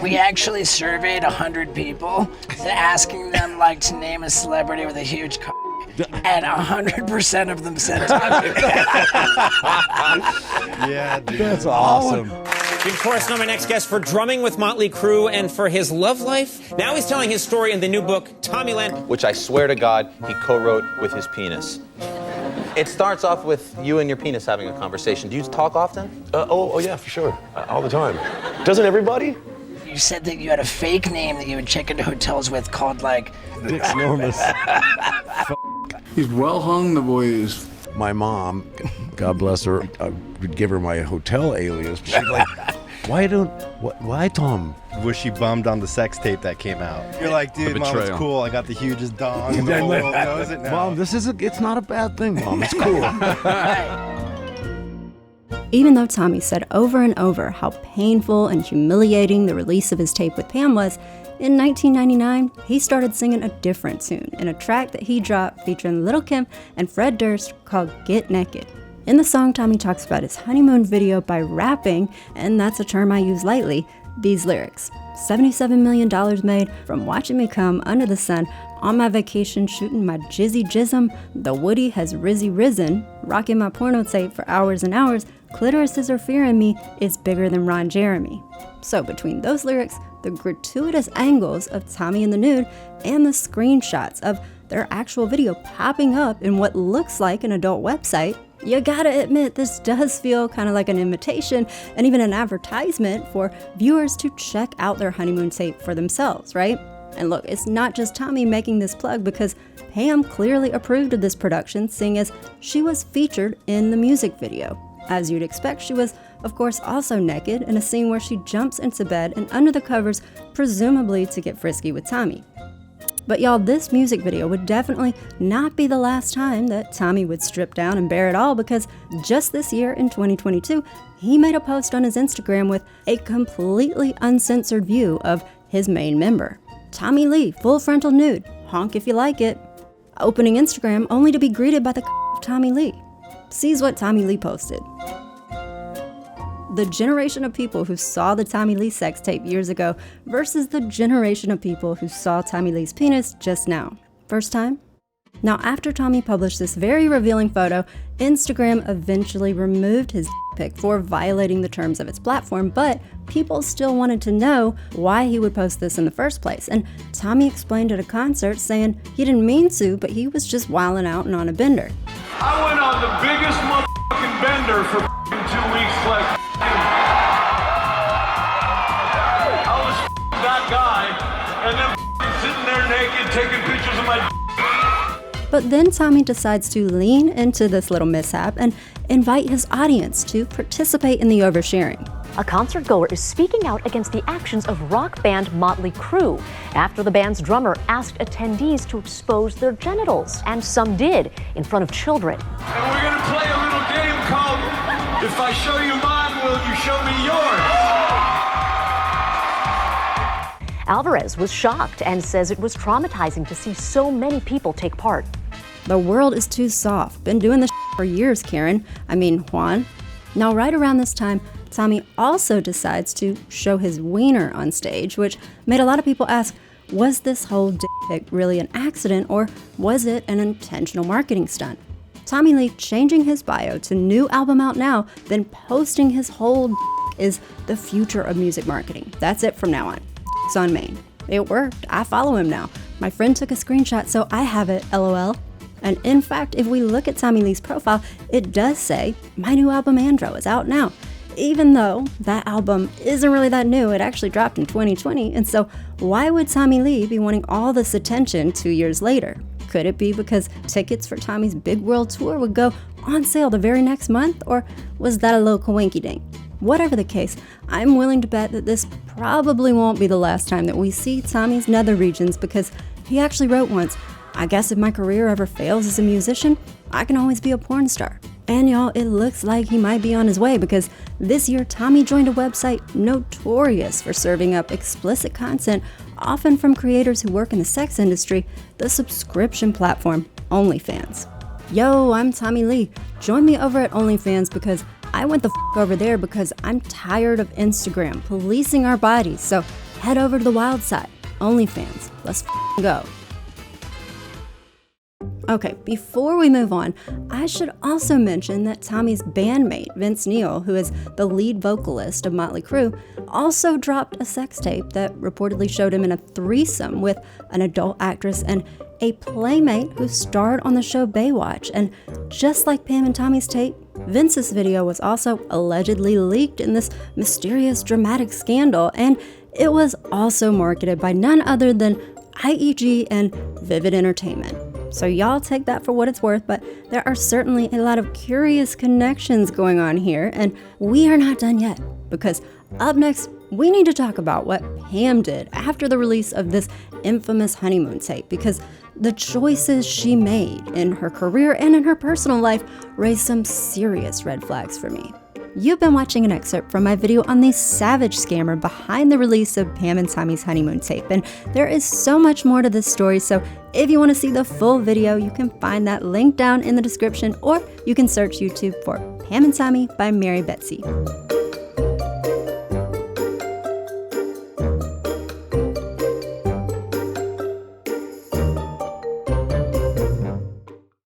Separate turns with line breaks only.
We actually surveyed 100 people, asking them like to name a celebrity with a huge cock, and 100% of them said Tommy.
Yeah, dude.
That's awesome.
You can chorus know my next guest for drumming with Motley Crue and for his love life. Now he's telling his story in the new book, Tommyland,
which I swear to God, he co-wrote with his penis. It starts off with you and your penis having a conversation. Do you talk often?
Oh yeah, for sure. All the time. Doesn't everybody?
You said that you had a fake name that you would check into hotels with called like...
Dick's enormous.
He's well hung, the boy is.
My mom, God bless her, I would give her my hotel alias. But she's like, why Tom?
Was she bummed on the sex tape that came out? You're like, dude, Mom, it's cool. I got the hugest dong in the whole world knows it now.
Mom, it's not a bad thing, Mom. It's cool.
Even though Tommy said over and over how painful and humiliating the release of his tape with Pam was, in 1999, he started singing a different tune in a track that he dropped featuring Lil' Kim and Fred Durst called Get Naked. In the song, Tommy talks about his honeymoon video by rapping, and that's a term I use lightly, these lyrics. $77 million made from watching me come under the sun, on my vacation shooting my jizzy jism, the Woody has risen, rocking my porno tape for hours and hours, clitorises are fearing me, it's bigger than Ron Jeremy. So between those lyrics, the gratuitous angles of Tommy in the nude, and the screenshots of their actual video popping up in what looks like an adult website, you gotta admit this does feel kind of like an invitation and even an advertisement for viewers to check out their honeymoon tape for themselves, right? And look, it's not just Tommy making this plug because Pam clearly approved of this production, seeing as she was featured in the music video. As you'd expect, she was, of course, also naked in a scene where she jumps into bed and under the covers, presumably to get frisky with Tommy. But y'all, this music video would definitely not be the last time that Tommy would strip down and bare it all, because just this year in 2022, he made a post on his Instagram with a completely uncensored view of his main member. Tommy Lee, full frontal nude, honk if you like it. Opening Instagram only to be greeted by the of Tommy Lee. Sees what Tommy Lee posted. The generation of people who saw the Tommy Lee sex tape years ago versus the generation of people who saw Tommy Lee's penis just now. First time? Now, after Tommy published this very revealing photo, Instagram eventually removed his pic for violating the terms of its platform, but people still wanted to know why he would post this in the first place. And Tommy explained at a concert saying he didn't mean to, but he was just wilding out and on a bender.
I went on the biggest motherfucking bender for 2 weeks like I was that guy and then sitting there naked taking pictures of my.
But then Tommy decides to lean into this little mishap and invite his audience to participate in the oversharing.
A concert goer is speaking out against the actions of rock band Motley Crue after the band's drummer asked attendees to expose their genitals, and some did in front of children.
And we're gonna play a little game called If I Show You Mine, Will You Show Me Yours?
Alvarez was shocked and says it was traumatizing to see so many people take part.
The world is too soft. Been doing this for years, Juan. Now, right around this time, Tommy also decides to show his wiener on stage, which made a lot of people ask, was this whole dick pic really an accident, or was it an intentional marketing stunt? Tommy Lee changing his bio to new album out now, then posting his whole dick is the future of music marketing. That's it from now on. It's on Main. It worked. I follow him now. My friend took a screenshot, so I have it, LOL. And in fact, if we look at Tommy Lee's profile, it does say, my new album Andro is out now. Even though that album isn't really that new, it actually dropped in 2020, and so why would Tommy Lee be wanting all this attention 2 years later? Could it be because tickets for Tommy's big world tour would go on sale the very next month, or was that a little coinky-dink? Whatever the case, I'm willing to bet that this probably won't be the last time that we see Tommy's nether regions, because he actually wrote once, I guess if my career ever fails as a musician, I can always be a porn star. And y'all, it looks like he might be on his way, because this year Tommy joined a website notorious for serving up explicit content, often from creators who work in the sex industry, the subscription platform OnlyFans. Yo, I'm Tommy Lee. Join me over at OnlyFans because I went the over there because I'm tired of Instagram policing our bodies. So head over to the wild side. OnlyFans. Let's go. Okay, before we move on, I should also mention that Tommy's bandmate, Vince Neil, who is the lead vocalist of Motley Crue, also dropped a sex tape that reportedly showed him in a threesome with an adult actress and a playmate who starred on the show Baywatch. And just like Pam and Tommy's tape, Vince's video was also allegedly leaked in this mysterious dramatic scandal, and it was also marketed by none other than IEG and Vivid Entertainment. So y'all take that for what it's worth, but there are certainly a lot of curious connections going on here, and we are not done yet, because up next, we need to talk about what Pam did after the release of this infamous honeymoon tape, because the choices she made in her career and in her personal life raised some serious red flags for me. You've been watching an excerpt from my video on the savage scammer behind the release of Pam and Tommy's honeymoon tape, and there is so much more to this story, so if you want to see the full video, you can find that link down in the description, or you can search YouTube for Pam and Tommy by Mary Betsy.